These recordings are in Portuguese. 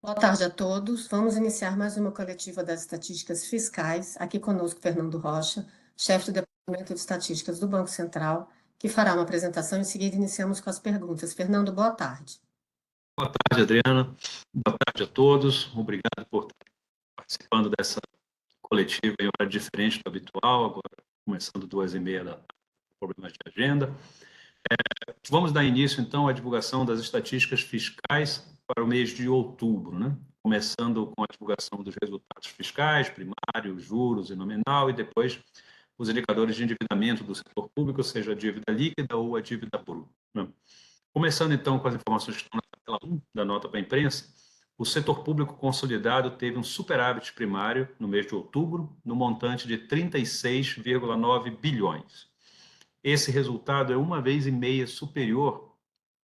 Boa tarde a todos. Vamos iniciar mais uma coletiva das estatísticas fiscais. Aqui conosco Fernando Rocha, chefe do Departamento de Estatísticas do Banco Central, que fará uma apresentação. Em seguida, iniciamos com as perguntas. Fernando, boa tarde. Boa tarde, Adriana. Boa tarde a todos. Obrigado por estar participando dessa coletiva em horário diferente do habitual, agora começando 2h30 da tarde, problemas de agenda. Vamos dar início, então, à divulgação das estatísticas fiscais para o mês de outubro, né? Começando com a divulgação dos resultados fiscais, primário, juros e nominal, e depois os indicadores de endividamento do setor público, seja a dívida líquida ou a dívida bruta, né? Começando, então, com as informações que estão na tela 1 da nota para a imprensa, o setor público consolidado teve um superávit primário no mês de outubro, no montante de 36,9 bilhões. Esse resultado é 1,5 vezes superior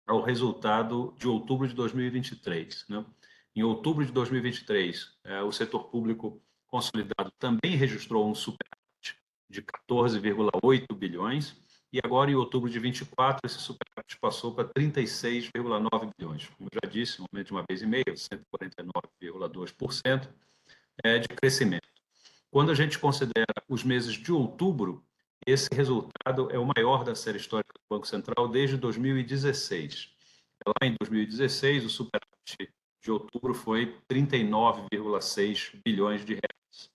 ao resultado de outubro de 2023, né? Em outubro de 2023, o setor público consolidado também registrou um superávit de 14,8 bilhões, e agora, em outubro de 24, esse superávit passou para 36,9 bilhões. Como eu já disse, um aumento de 1,5 vezes, 149,2% de crescimento. Quando a gente considera os meses de outubro, esse resultado é o maior da série histórica do Banco Central desde 2016. Lá em 2016, o superávit de outubro foi 39,6 bilhões de reais.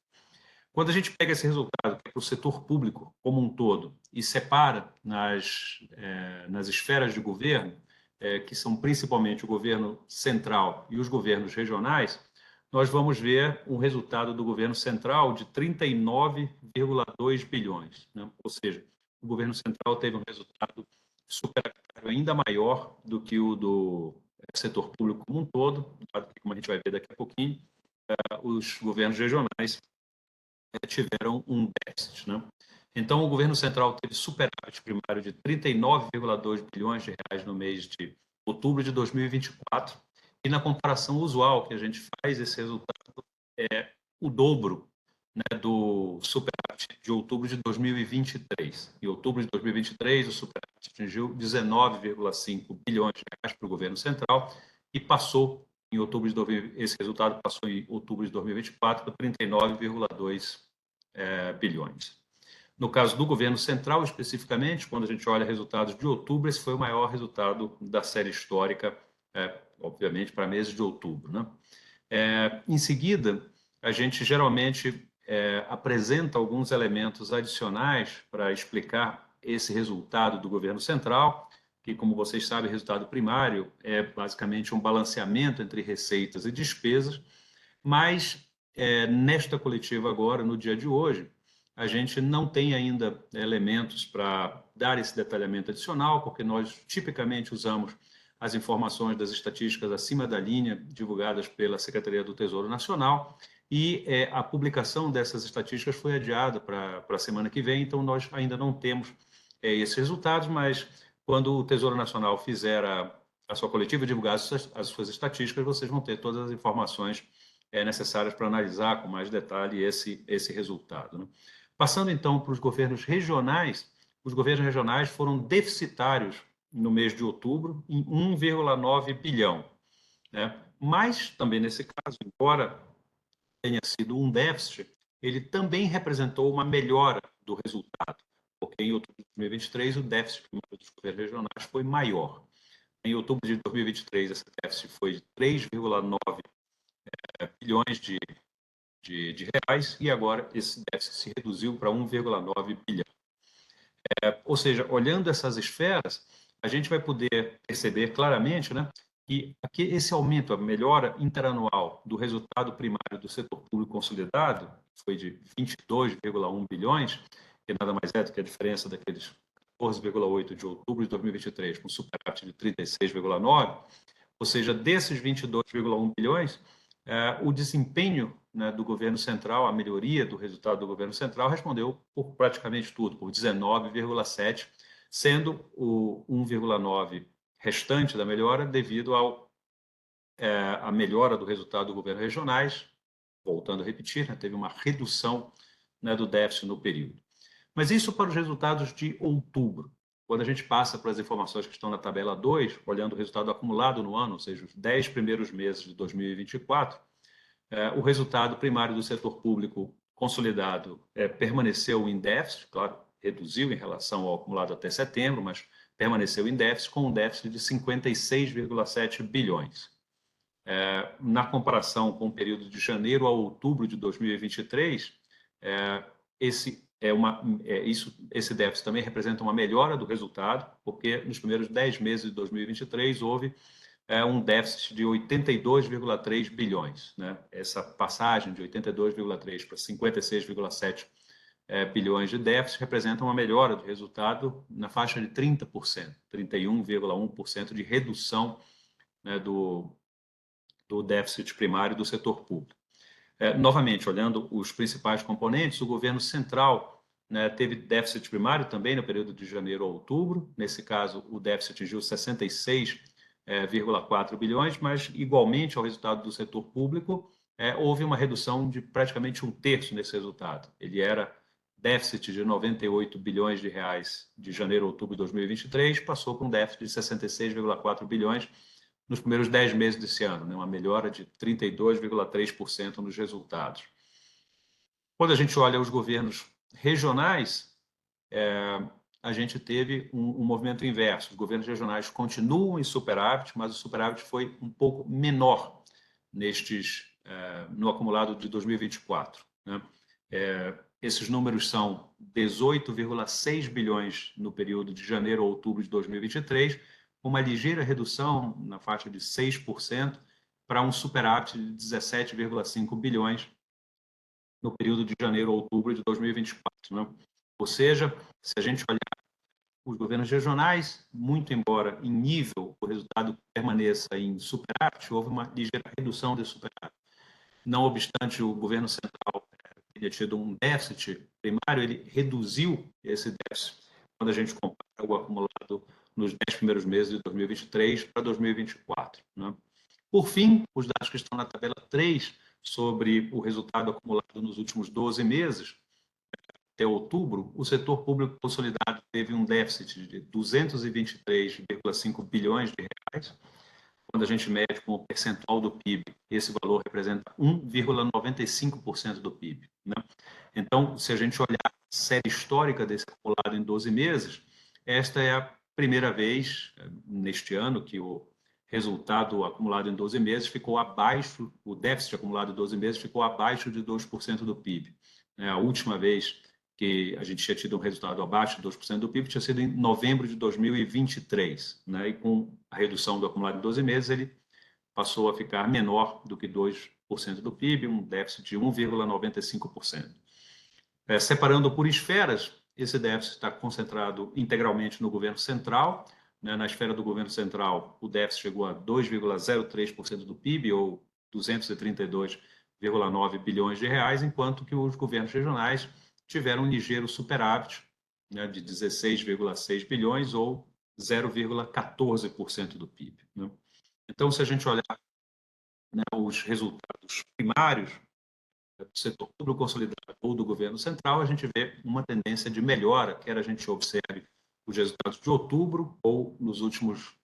Quando a gente pega esse resultado para o setor público como um todo e separa nas esferas de governo, que são principalmente o governo central e os governos regionais, nós vamos ver um resultado do governo central de 39,2 bilhões, né? Ou seja, o governo central teve um resultado superavitário ainda maior do que o do setor público como um todo, como a gente vai ver daqui a pouquinho. Os governos regionais tiveram um déficit, né? Então, o governo central teve superávit primário de 39,2 bilhões de reais no mês de outubro de 2024, e na comparação usual que a gente faz, esse resultado é o dobro, né, do superávit de outubro de 2023. Em outubro de 2023, o superávit atingiu 19,5 bilhões de reais para o governo central e passou em outubro de 2000, esse resultado passou em outubro de 2024 para 39,2 bilhões. No caso do governo central, especificamente, quando a gente olha resultados de outubro, esse foi o maior resultado da série histórica, obviamente, para meses de outubro, né? Em seguida, a gente geralmente apresenta alguns elementos adicionais para explicar esse resultado do governo central, que, como vocês sabem, o resultado primário é basicamente um balanceamento entre receitas e despesas, mas nesta coletiva agora, no dia de hoje, a gente não tem ainda elementos para dar esse detalhamento adicional, porque nós tipicamente usamos as informações das estatísticas acima da linha, divulgadas pela Secretaria do Tesouro Nacional, e a publicação dessas estatísticas foi adiada para a semana que vem, então nós ainda não temos esses resultados, mas quando o Tesouro Nacional fizer a sua coletiva e divulgar as suas estatísticas, vocês vão ter todas as informações necessárias para analisar com mais detalhe esse resultado, né? Passando, então, para os governos regionais foram deficitários no mês de outubro em 1,9 bilhão, né? Mas, também nesse caso, embora tenha sido um déficit, ele também representou uma melhora do resultado, porque em outubro de 2023 o déficit primário dos governos regionais foi maior. Em outubro de 2023, esse déficit foi de 3,9 bilhões de reais, e agora esse déficit se reduziu para 1,9 bilhão. Ou seja, olhando essas esferas, a gente vai poder perceber claramente, né, que aqui esse aumento, a melhora interanual do resultado primário do setor público consolidado, foi de 22,1 bilhões, que nada mais é do que a diferença daqueles 14,8 de outubro de 2023, com superávit de 36,9, ou seja, desses 22,1 bilhões, o desempenho, né, do governo central, a melhoria do resultado do governo central, respondeu por praticamente tudo, por 19,7, sendo o 1,9 restante da melhora devido à melhora do resultado do governo regionais. Voltando a repetir, né, teve uma redução, né, do déficit no período. Mas isso para os resultados de outubro. quando a gente passa para as informações que estão na tabela 2, olhando o resultado acumulado no ano, ou seja, os 10 primeiros meses de 2024, o resultado primário do setor público consolidado permaneceu em déficit, claro, reduziu em relação ao acumulado até setembro, mas permaneceu em déficit, com um déficit de 56,7 bilhões. Na comparação com o período de janeiro a outubro de 2023, esse déficit também representa uma melhora do resultado, porque nos primeiros 10 meses de 2023 houve um déficit de 82,3 bilhões. Né? Essa passagem de 82,3 para 56,7 bilhões de déficit representa uma melhora do resultado na faixa de 30%, 31,1% de redução, né, do déficit primário do setor público. Novamente, olhando os principais componentes, o governo central, né, teve déficit primário também no período de janeiro a outubro. Nesse caso, o déficit atingiu 66,4 bilhões, mas, igualmente ao resultado do setor público, houve uma redução de praticamente um terço nesse resultado. Ele era déficit de 98 bilhões de reais de janeiro a outubro de 2023, passou para um déficit de 66,4 bilhões nos primeiros 10 meses desse ano, né? Uma melhora de 32,3% nos resultados. Quando a gente olha os governos regionais, a gente teve um movimento inverso. Os governos regionais continuam em superávit, mas o superávit foi um pouco menor no acumulado de 2024. Né? Esses números são 18,6 bilhões no período de janeiro a outubro de 2023, uma ligeira redução na faixa de 6% para um superávit de 17,5 bilhões no período de janeiro a outubro de 2024. Né? Ou seja, se a gente olhar os governos regionais, muito embora em nível o resultado permaneça em superávit, houve uma ligeira redução desse superávit. Não obstante o governo central tenha tido um déficit primário, ele reduziu esse déficit quando a gente compara o acumulado nos 10 primeiros meses de 2023 para 2024. Né? Por fim, os dados que estão na tabela 3 sobre o resultado acumulado nos últimos 12 meses, até outubro, o setor público consolidado teve um déficit de 223,5 bilhões de reais. Quando a gente mede com o percentual do PIB, esse valor representa 1,95% do PIB. Né? Então, se a gente olhar a série histórica desse acumulado em 12 meses, esta é a primeira vez neste ano que o resultado acumulado em 12 meses ficou abaixo, o déficit acumulado em 12 meses ficou abaixo de 2% do PIB. A última vez que a gente tinha tido um resultado abaixo de 2% do PIB tinha sido em novembro de 2023, né? E com a redução do acumulado em 12 meses, ele passou a ficar menor do que 2% do PIB, um déficit de 1,95%. Separando por esferas, esse déficit está concentrado integralmente no governo central. Né? Na esfera do governo central, o déficit chegou a 2,03% do PIB, ou 232,9 bilhões de reais, enquanto que os governos regionais tiveram um ligeiro superávit, né, de 16,6 bilhões, ou 0,14% do PIB. Né? Então, se a gente olhar, né, os resultados primários do setor público consolidado ou do governo central, a gente vê uma tendência de melhora, quer a gente observe os resultados de outubro ou nos últimos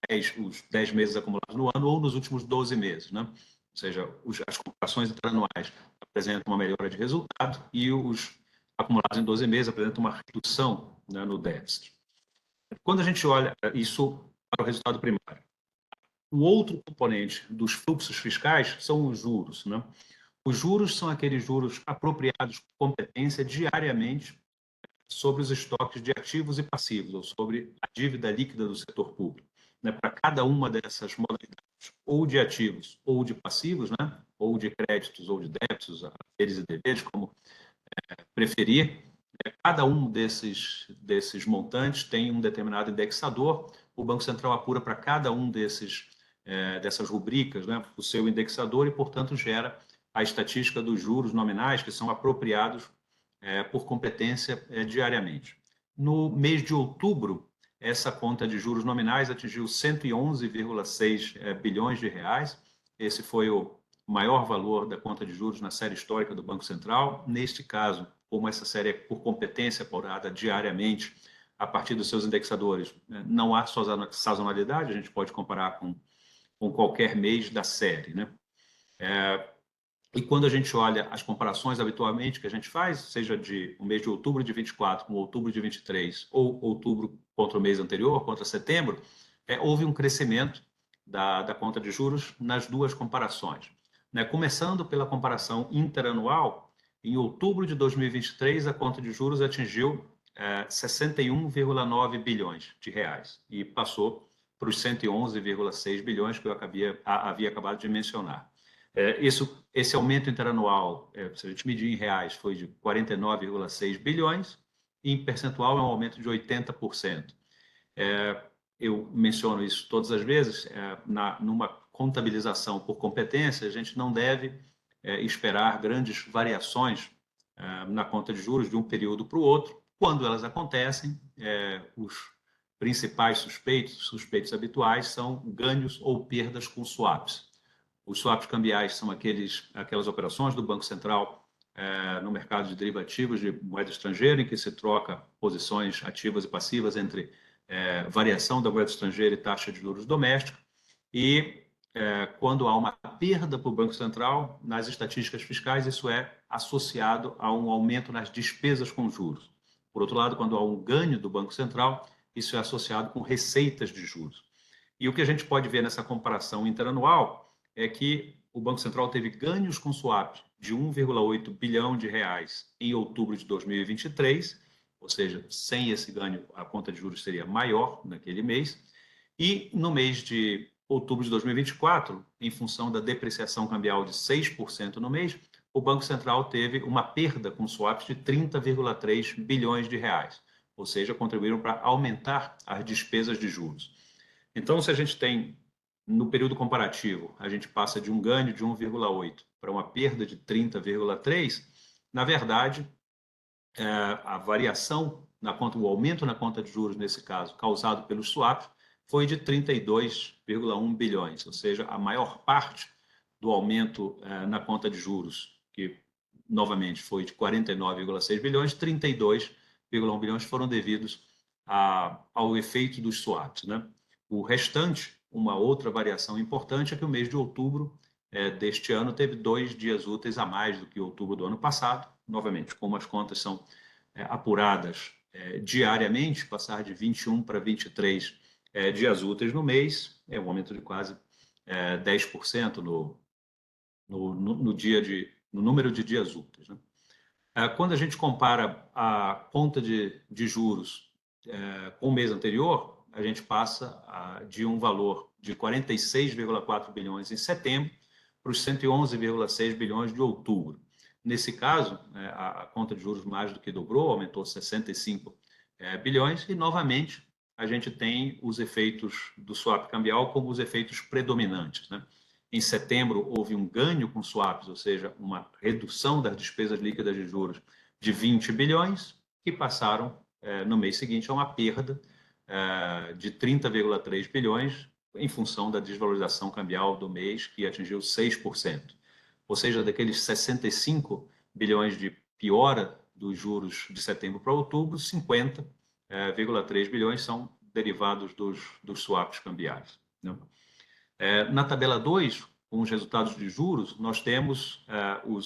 10 meses acumulados no ano ou nos últimos 12 meses. Né? Ou seja, as comparações interanuais apresentam uma melhora de resultado e os acumulados em 12 meses apresentam uma redução, né, no déficit. Quando a gente olha isso para o resultado primário, o outro componente dos fluxos fiscais são os juros. Né? Os juros são aqueles juros apropriados por competência diariamente sobre os estoques de ativos e passivos, ou sobre a dívida líquida do setor público. Né? Para cada uma dessas modalidades, ou de ativos ou de passivos, né? Ou de créditos ou de débitos, deveres e deveres, como preferir, cada um desses montantes tem um determinado indexador. O Banco Central apura para cada um dessas rubricas, né, o seu indexador e, portanto, gera a estatística dos juros nominais que são apropriados por competência diariamente. No mês de outubro, essa conta de juros nominais atingiu 111,6 bilhões de reais. Esse foi o maior valor da conta de juros na série histórica do Banco Central. Neste caso, como essa série é por competência apurada diariamente, a partir dos seus indexadores, não há sazonalidade, a gente pode comparar com qualquer mês da série, né? E quando a gente olha as comparações habitualmente que a gente faz, seja de o mês de outubro de 24 com outubro de 23, ou outubro contra o mês anterior, contra setembro, houve um crescimento da conta de juros nas duas comparações, né? Começando pela comparação interanual, em outubro de 2023, a conta de juros atingiu 61,9 bilhões de reais e passou para os 111,6 bilhões que eu havia acabado de mencionar. Esse aumento interanual, se a gente medir em reais, foi de 49,6 bilhões, e em percentual é um aumento de 80%. Eu menciono isso todas as vezes, numa contabilização por competência, a gente não deve esperar grandes variações na conta de juros de um período para o outro. Quando elas acontecem, os principais suspeitos habituais são ganhos ou perdas com swaps. Os swaps cambiais são aquelas operações do Banco Central no mercado de derivativos de moeda estrangeira, em que se troca posições ativas e passivas entre variação da moeda estrangeira e taxa de juros doméstica. E quando há uma perda para o Banco Central, nas estatísticas fiscais, isso é associado a um aumento nas despesas com juros. Por outro lado, quando há um ganho do Banco Central, isso é associado com receitas de juros. E o que a gente pode ver nessa comparação interanual é que o Banco Central teve ganhos com swap de 1,8 bilhão de reais em outubro de 2023, ou seja, sem esse ganho a conta de juros seria maior naquele mês, e no mês de outubro de 2024, em função da depreciação cambial de 6% no mês, o Banco Central teve uma perda com swaps de 30,3 bilhões de reais, ou seja, contribuíram para aumentar as despesas de juros. Então, se a gente tem, no período comparativo, a gente passa de um ganho de 1,8 para uma perda de 30,3, na verdade, a variação na conta, o aumento na conta de juros, nesse caso, causado pelos swaps, foi de 32,1 bilhões, ou seja, a maior parte do aumento na conta de juros, que novamente foi de 49,6 bilhões, 32,1 bilhões foram devidos ao efeito dos swaps, né? O restante, uma outra variação importante é que o mês de outubro deste ano teve 2 dias úteis a mais do que outubro do ano passado. Novamente, como as contas são apuradas diariamente, passar de 21 para 23 dias úteis no mês é um aumento de quase 10% no número de dias úteis, né? Quando a gente compara a conta de juros com o mês anterior, a gente passa de um valor de 46,4 bilhões em setembro para os 111,6 bilhões de outubro. Nesse caso, a conta de juros mais do que dobrou, aumentou 65 bilhões, e novamente a gente tem os efeitos do swap cambial como os efeitos predominantes, né? Em setembro, houve um ganho com swaps, ou seja, uma redução das despesas líquidas de juros de 20 bilhões, que passaram no mês seguinte a uma perda de 30,3 bilhões em função da desvalorização cambial do mês, que atingiu 6%. Ou seja, daqueles 65 bilhões de piora dos juros de setembro para outubro, 50,3 bilhões são derivados dos swaps cambiais, né? Na tabela 2, com os resultados de juros, nós temos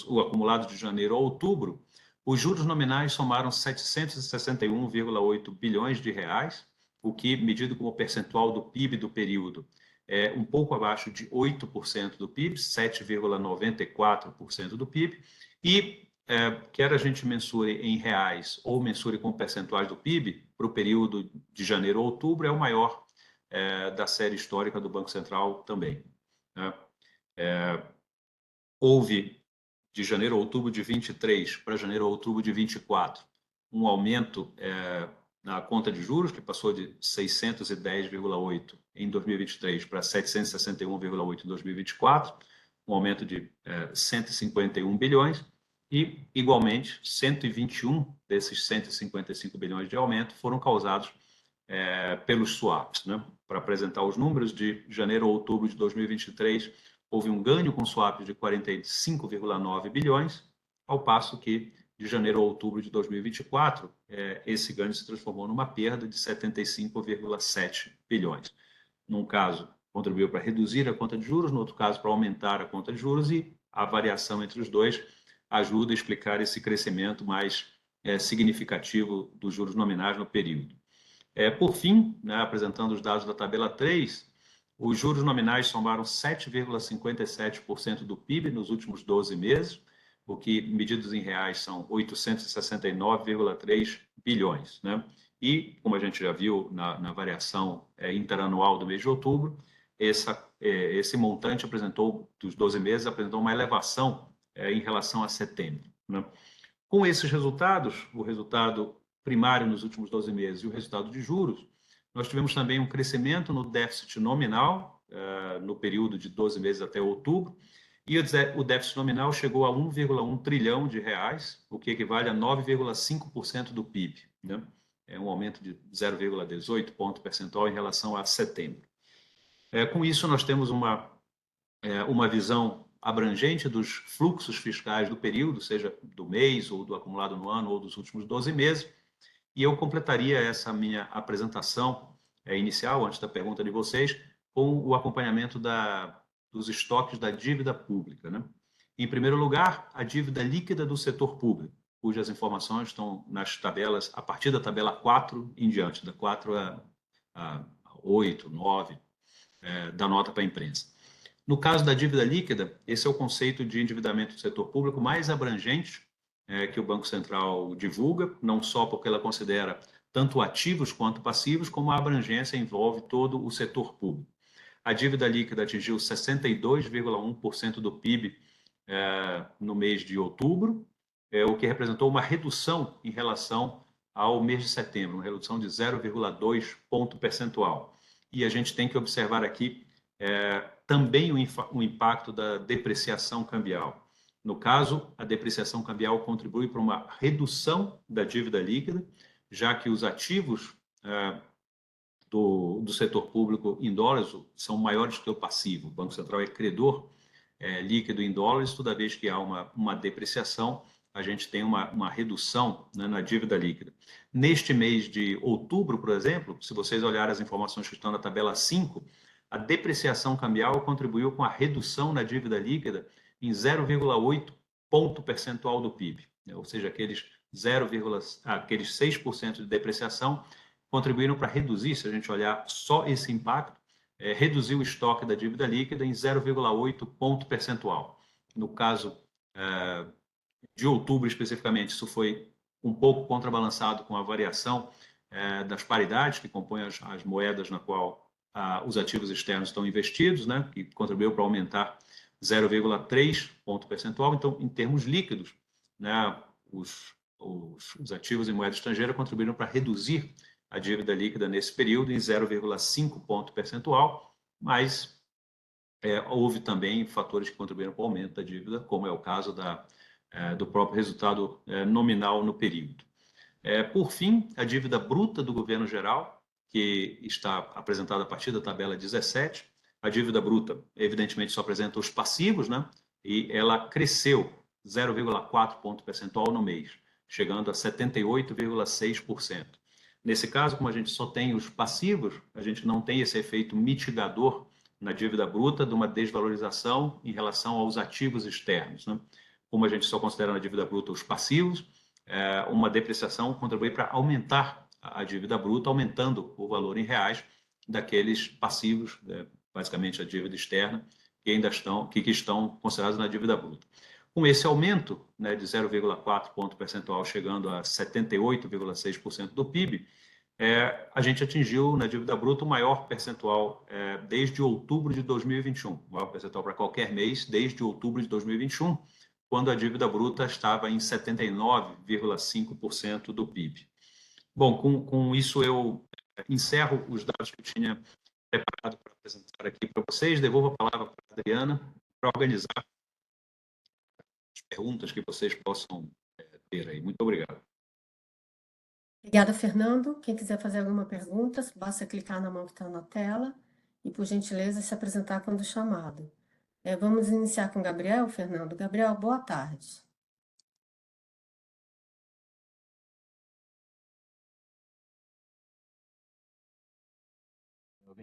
o acumulado de janeiro a outubro. Os juros nominais somaram 761,8 bilhões de reais, o que, medido como percentual do PIB do período, é um pouco abaixo de 8% do PIB, 7,94% do PIB, e quer a gente mensure em reais ou mensure com percentuais do PIB, para o período de janeiro a outubro, é o maior da série histórica do Banco Central também, né? Houve, de janeiro a outubro de 23 para janeiro a outubro de 24, um aumento na conta de juros, que passou de 610,8 em 2023 para 761,8 em 2024, um aumento de 151 bilhões, e, igualmente, 121 desses 155 bilhões de aumento foram causados pelos swaps, né? Para apresentar os números, de janeiro a outubro de 2023, houve um ganho com swaps de 45,9 bilhões, ao passo que de janeiro a outubro de 2024, esse ganho se transformou numa perda de 75,7 bilhões. Num caso, contribuiu para reduzir a conta de juros, no outro caso, para aumentar a conta de juros, e a variação entre os dois ajuda a explicar esse crescimento mais significativo dos juros nominais no período. Por fim, né, apresentando os dados da tabela 3, os juros nominais somaram 7,57% do PIB nos últimos 12 meses, o que, medidos em reais, são 869,3 bilhões. Né? E, como a gente já viu na variação interanual do mês de outubro, esse montante dos 12 meses, apresentou uma elevação em relação a setembro. Né? Com esses resultados, o resultado primário nos últimos 12 meses e o resultado de juros, nós tivemos também um crescimento no déficit nominal no período de 12 meses até outubro, e o déficit nominal chegou a 1,1 trilhão de reais, o que equivale a 9,5% do PIB. Né? É um aumento de 0,18 ponto percentual em relação a setembro. Com isso, nós temos uma visão abrangente dos fluxos fiscais do período, seja do mês ou do acumulado no ano ou dos últimos 12 meses, e eu completaria essa minha apresentação inicial, antes da pergunta de vocês, com o acompanhamento dos estoques da dívida pública. Né? Em primeiro lugar, a dívida líquida do setor público, cujas informações estão nas tabelas, a partir da tabela 4 em diante, da 4 a 8, 9, da nota para a imprensa. No caso da dívida líquida, esse é o conceito de endividamento do setor público mais abrangente que o Banco Central divulga, não só porque ela considera tanto ativos quanto passivos, como a abrangência envolve todo o setor público. A dívida líquida atingiu 62,1% do PIB no mês de outubro, o que representou uma redução em relação ao mês de setembro, uma redução de 0,2 ponto percentual. E a gente tem que observar aqui também o impacto da depreciação cambial. No caso, a depreciação cambial contribui para uma redução da dívida líquida, já que os ativos do setor público em dólares são maiores que o passivo. O Banco Central é credor líquido em dólares, toda vez que há uma depreciação, a gente tem uma redução, né, na dívida líquida. Neste mês de outubro, por exemplo, se vocês olharem as informações que estão na tabela 5, a depreciação cambial contribuiu com a redução na dívida líquida em 0,8 ponto percentual do PIB, né? Ou seja, aqueles 6% de depreciação contribuíram para reduzir, se a gente olhar só esse impacto, reduzir o estoque da dívida líquida em 0,8 ponto percentual. No caso de outubro, especificamente, isso foi um pouco contrabalançado com a variação das paridades que compõem as moedas na qual os ativos externos estão investidos, né, que contribuiu para aumentar 0,3 ponto percentual. Então, em termos líquidos, né, os ativos em moeda estrangeira contribuíram para reduzir a dívida líquida nesse período em 0,5 ponto percentual, mas houve também fatores que contribuíram para o aumento da dívida, como é o caso do próprio resultado nominal no período. Por fim, a dívida bruta do governo geral, que está apresentada a partir da tabela 17. A dívida bruta, evidentemente, só apresenta os passivos, né? E ela cresceu 0,4 ponto percentual no mês, chegando a 78,6%. Nesse caso, como a gente só tem os passivos, a gente não tem esse efeito mitigador na dívida bruta de uma desvalorização em relação aos ativos externos, né? Como a gente só considera na dívida bruta os passivos, uma depreciação contribui para aumentar a dívida bruta, aumentando o valor em reais daqueles passivos, basicamente a dívida externa, que estão considerados na dívida bruta. Com esse aumento, né, de 0,4 ponto percentual, chegando a 78,6% do PIB, a gente atingiu na dívida bruta o maior percentual desde outubro de 2021, o maior percentual para qualquer mês desde outubro de 2021, quando a dívida bruta estava em 79,5% do PIB. Bom, com isso eu encerro os dados que eu tinha preparado para apresentar aqui para vocês. Devolvo a palavra para a Adriana para organizar as perguntas que vocês possam ter aí. Muito obrigado. Obrigada, Fernando. Quem quiser fazer alguma pergunta, basta clicar na mão que está na tela e, por gentileza, se apresentar quando chamado. Vamos iniciar com o Gabriel, Fernando. Gabriel, boa tarde.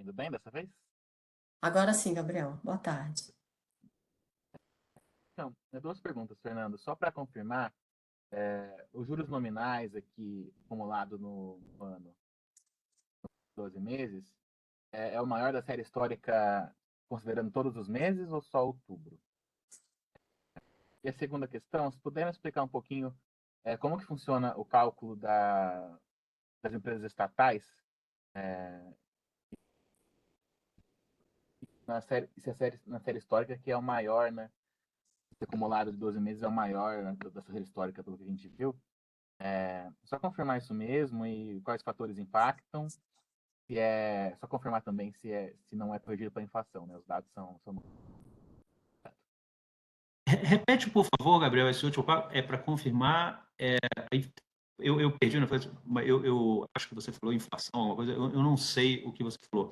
ouvindo bem dessa vez? Agora sim, Gabriel. Boa tarde. Então, 2 perguntas, Fernando. Só para confirmar, os juros nominais aqui acumulado no ano, 12 meses, é o maior da série histórica considerando todos os meses ou só outubro? E a segunda questão, se puder me explicar um pouquinho como que funciona o cálculo das empresas estatais, na série histórica, que é o maior, né? Esse acumulado de 12 meses é o maior, né, da série histórica, pelo que a gente viu. Só confirmar isso mesmo e quais fatores impactam. Só confirmar também se não é corrigido pela inflação, né? Os dados são... Repete, por favor, Gabriel, esse último papo. É para confirmar. Eu perdi, né? Eu acho que você falou inflação, alguma coisa. Eu não sei o que você falou.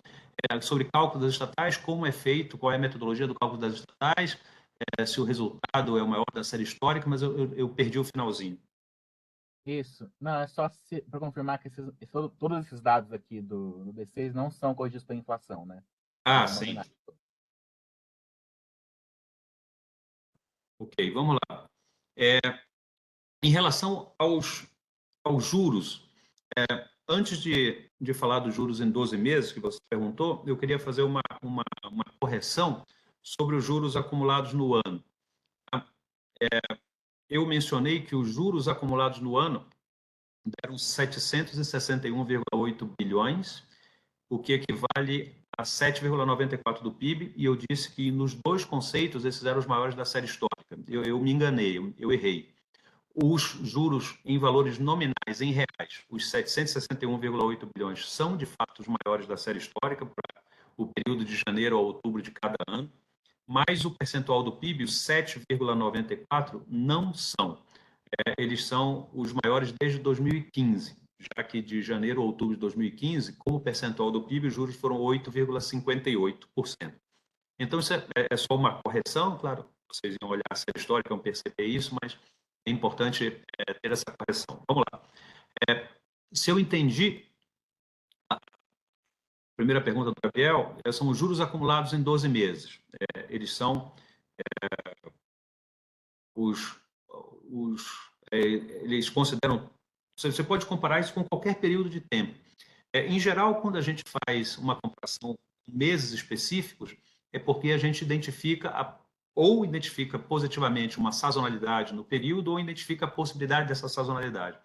Sobre cálculo das estatais, como é feito, qual é a metodologia do cálculo das estatais, se o resultado é o maior da série histórica, mas eu perdi o finalzinho. Isso. Não, é só para confirmar que todos esses dados aqui do B6 não são corrigidos pela inflação, né? Ah, São sim. nominais. Ok, vamos lá. Em relação aos juros, antes de falar dos juros em 12 meses, que você perguntou, eu queria fazer uma correção sobre os juros acumulados no ano. Eu mencionei que os juros acumulados no ano deram 761,8 bilhões, o que equivale a 7,94 do PIB, e eu disse que nos dois conceitos esses eram os maiores da série histórica. Eu me enganei, eu errei. Os juros em valores nominais, em reais, os 761,8 bilhões, são de fato os maiores da série histórica para o período de janeiro a outubro de cada ano, mas o percentual do PIB, os 7,94, não são. Eles são os maiores desde 2015, já que de janeiro a outubro de 2015, como percentual do PIB, os juros foram 8,58%. Então, isso é só uma correção, claro, vocês iam olhar a série histórica, iam perceber isso, mas é importante ter essa correção. Vamos lá. Se eu entendi, a primeira pergunta do Gabriel, são os juros acumulados em 12 meses. Eles são eles consideram, você pode comparar isso com qualquer período de tempo. Em geral, quando a gente faz uma comparação com meses específicos, é porque a gente identifica ou identifica positivamente uma sazonalidade no período ou identifica a possibilidade dessa sazonalidade.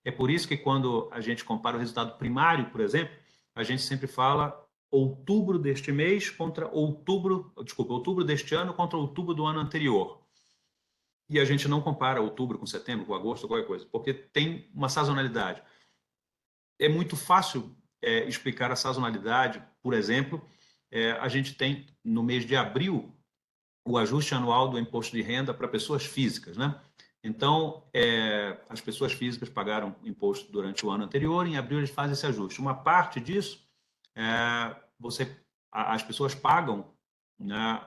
É por isso que quando a gente compara o resultado primário, por exemplo, a gente sempre fala outubro deste mês contra outubro deste ano contra outubro do ano anterior. E a gente não compara outubro com setembro, com agosto, qualquer coisa, porque tem uma sazonalidade. É muito fácil explicar a sazonalidade, por exemplo, a gente tem no mês de abril o ajuste anual do imposto de renda para pessoas físicas, né? Então, as pessoas físicas pagaram imposto durante o ano anterior, em abril eles fazem esse ajuste. Uma parte disso, as pessoas pagam, né,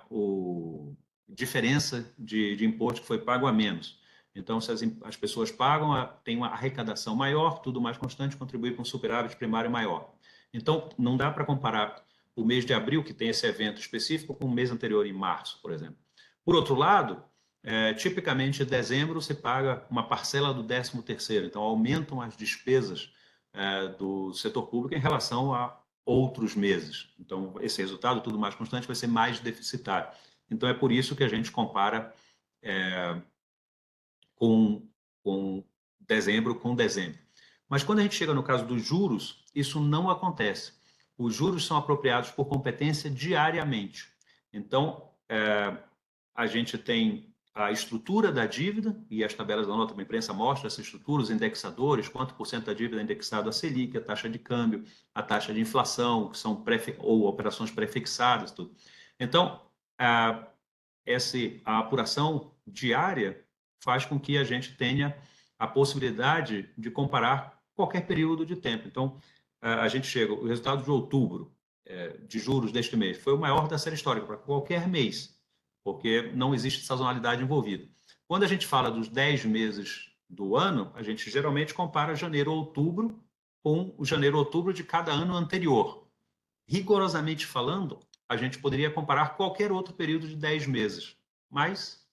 diferença de imposto que foi pago a menos. Então, se as pessoas pagam, tem uma arrecadação maior, tudo mais constante, contribui para um superávit primário maior. Então, não dá para comparar o mês de abril, que tem esse evento específico, com o mês anterior, em março, por exemplo. Por outro lado, tipicamente em dezembro você paga uma parcela do 13º, então aumentam as despesas do setor público em relação a outros meses. Então, esse resultado, tudo mais constante, vai ser mais deficitário. Então, é por isso que a gente compara com dezembro com dezembro. Mas quando a gente chega no caso dos juros, isso não acontece. Os juros são apropriados por competência diariamente. Então, a gente tem a estrutura da dívida, e as tabelas da nota da imprensa mostram essa estrutura, os indexadores, quanto por cento da dívida é indexado à Selic, a taxa de câmbio, a taxa de inflação, que são ou operações prefixadas, tudo. Então, a apuração diária faz com que a gente tenha a possibilidade de comparar qualquer período de tempo. Então, a gente chega, o resultado de outubro, de juros deste mês, foi o maior da série histórica para qualquer mês, porque não existe sazonalidade envolvida. Quando a gente fala dos 10 meses do ano, a gente geralmente compara janeiro-outubro com o janeiro-outubro de cada ano anterior. rigorosamente falando, a gente poderia comparar qualquer outro período de 10 meses, mas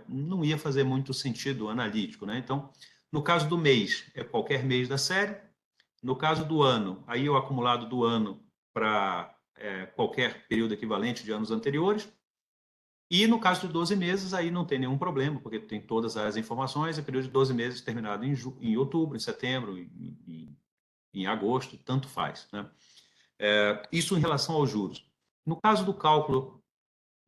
não ia fazer muito sentido analítico, né? Então, no caso do mês, é qualquer mês da série. No caso do ano, aí o acumulado do ano para qualquer período equivalente de anos anteriores. E no caso de 12 meses, aí não tem nenhum problema, porque tem todas as informações, é período de 12 meses terminado em outubro, em setembro, em agosto, tanto faz, né? Isso em relação aos juros. No caso do cálculo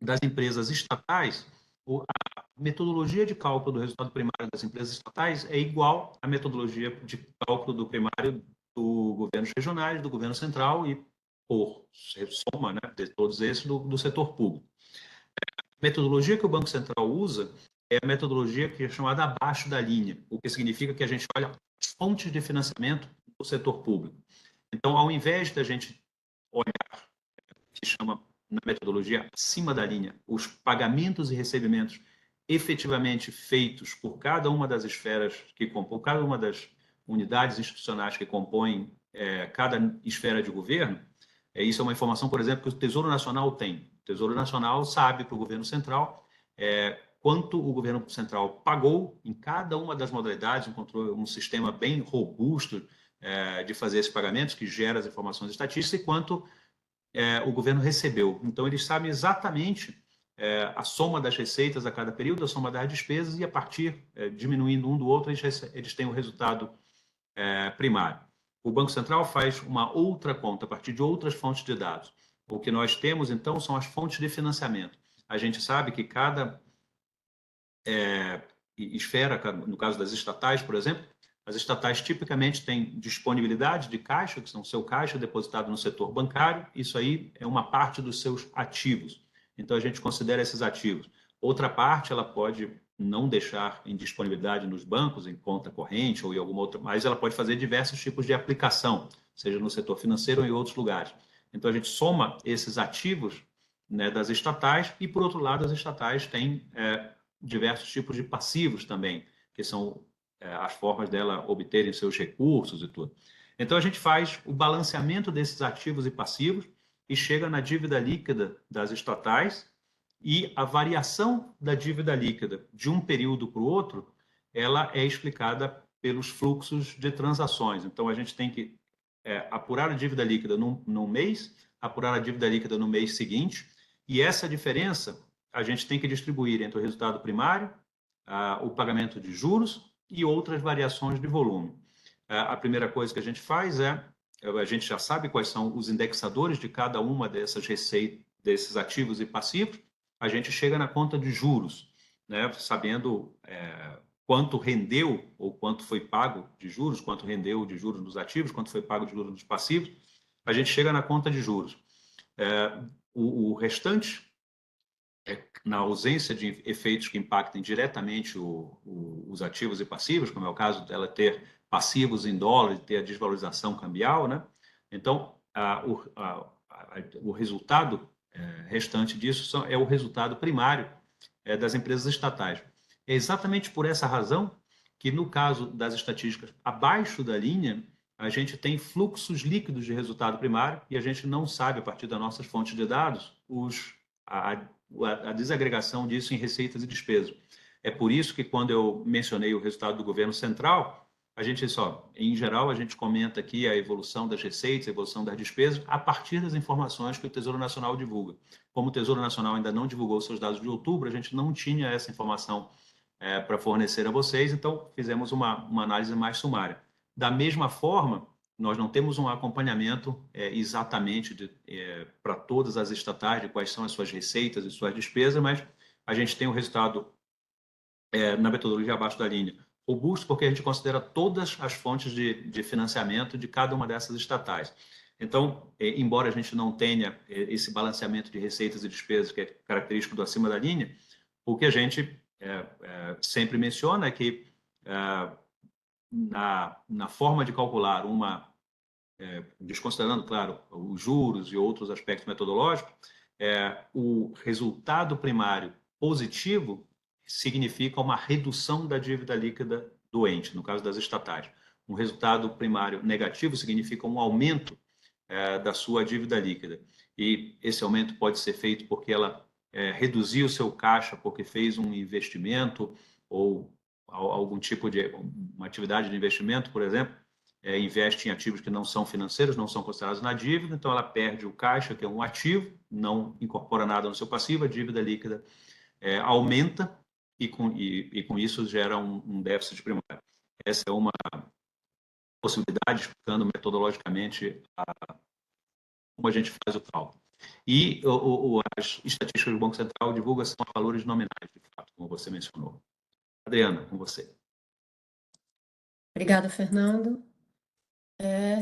das empresas estatais, a metodologia de cálculo do resultado primário das empresas estatais é igual à metodologia de cálculo do primário do governos regionais, do governo central e, por soma, né, de todos esses, do setor público. A metodologia que o Banco Central usa é a metodologia que é chamada abaixo da linha, o que significa que a gente olha as fontes de financiamento do setor público. Então, ao invés da gente olhar, que chama na metodologia acima da linha, os pagamentos e recebimentos efetivamente feitos por cada uma das esferas que compõem, cada uma das unidades institucionais que compõem cada esfera de governo, isso é uma informação, por exemplo, que o Tesouro Nacional tem. O Tesouro Nacional sabe para o governo central quanto o governo central pagou em cada uma das modalidades, encontrou um sistema bem robusto de fazer esses pagamentos, que gera as informações estatísticas, e quanto o governo recebeu. Então, eles sabem exatamente a soma das receitas a cada período, a soma das despesas, e a partir, diminuindo um do outro, eles têm o resultado primário. O Banco Central faz uma outra conta a partir de outras fontes de dados. O que nós temos, então, são as fontes de financiamento. A gente sabe que cada esfera, no caso das estatais, por exemplo, as estatais tipicamente têm disponibilidade de caixa, que são o seu caixa depositado no setor bancário. Isso aí é uma parte dos seus ativos. Então, a gente considera esses ativos. Outra parte, ela pode não deixar em disponibilidade nos bancos, em conta corrente ou em alguma outra, mas ela pode fazer diversos tipos de aplicação, seja no setor financeiro ou em outros lugares. Então, a gente soma esses ativos, né, das estatais e, por outro lado, as estatais têm diversos tipos de passivos também, que são as formas dela obterem seus recursos e tudo. Então, a gente faz o balanceamento desses ativos e passivos e chega na dívida líquida das estatais, e a variação da dívida líquida de um período para o outro, ela é explicada pelos fluxos de transações. Então, a gente tem que apurar a dívida líquida num mês, apurar a dívida líquida no mês seguinte, e essa diferença a gente tem que distribuir entre o resultado primário, o pagamento de juros e outras variações de volume. A primeira coisa que a gente faz a gente já sabe quais são os indexadores de cada uma dessas receitas, desses ativos e passivos. A gente chega na conta de juros, né, sabendo quanto rendeu ou quanto foi pago de juros, quanto rendeu de juros nos ativos, quanto foi pago de juros nos passivos. A gente chega na conta de juros. O restante, na ausência de efeitos que impactem diretamente os ativos e passivos, como é o caso dela ter passivos em dólar e ter a desvalorização cambial, né? Então, o resultado restante disso é o resultado primário das empresas estatais. É exatamente por essa razão que, no caso das estatísticas abaixo da linha, a gente tem fluxos líquidos de resultado primário e a gente não sabe, a partir das nossas fontes de dados, a desagregação disso em receitas e despesas. É por isso que, quando eu mencionei o resultado do governo central, a gente em geral, a gente comenta aqui a evolução das receitas, a evolução das despesas, a partir das informações que o Tesouro Nacional divulga. Como o Tesouro Nacional ainda não divulgou seus dados de outubro, a gente não tinha essa informação para fornecer a vocês, então fizemos uma análise mais sumária. Da mesma forma, nós não temos um acompanhamento exatamente para todas as estatais de quais são as suas receitas e suas despesas, mas a gente tem o resultado na metodologia abaixo da linha robusto, porque a gente considera todas as fontes de financiamento de cada uma dessas estatais. Então, embora a gente não tenha esse balanceamento de receitas e despesas que é característico do acima da linha, o que a gente sempre menciona é que na forma de calcular desconsiderando, claro, os juros e outros aspectos metodológicos, o resultado primário positivo significa uma redução da dívida líquida do ente, no caso das estatais. Um resultado primário negativo significa um aumento da sua dívida líquida. E esse aumento pode ser feito porque ela reduziu o seu caixa porque fez um investimento ou algum tipo de uma atividade de investimento, por exemplo, investe em ativos que não são financeiros, não são considerados na dívida, então ela perde o caixa, que é um ativo, não incorpora nada no seu passivo, a dívida líquida aumenta e com isso gera um déficit primário. Essa é uma possibilidade, explicando metodologicamente como a gente faz o cálculo. E as estatísticas do Banco Central divulgam são valores nominais, de fato, como você mencionou. Adriana, com você. Obrigada, Fernando.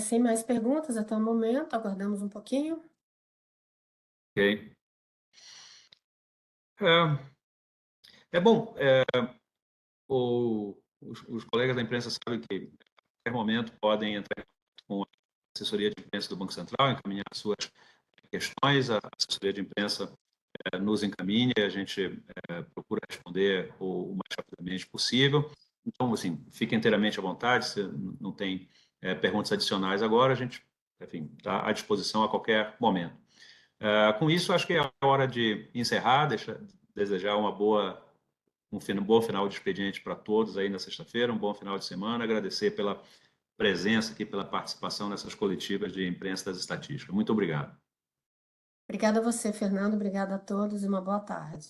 Sem mais perguntas até o momento, aguardamos um pouquinho. Ok. Bom, os colegas da imprensa sabem que a qualquer momento podem entrar com a assessoria de imprensa do Banco Central, encaminhar suas questões, a assessoria de imprensa nos encaminha e a gente procura responder o mais rapidamente possível. Então, assim, fique inteiramente à vontade, se não tem perguntas adicionais agora, a gente, enfim, está à disposição a qualquer momento. Com isso, acho que é a hora de encerrar, desejar um bom final de expediente para todos aí na sexta-feira, um bom final de semana, agradecer pela presença aqui, pela participação nessas coletivas de imprensa das estatísticas. Muito obrigado. Obrigada a você, Fernando. Obrigada a todos e uma boa tarde.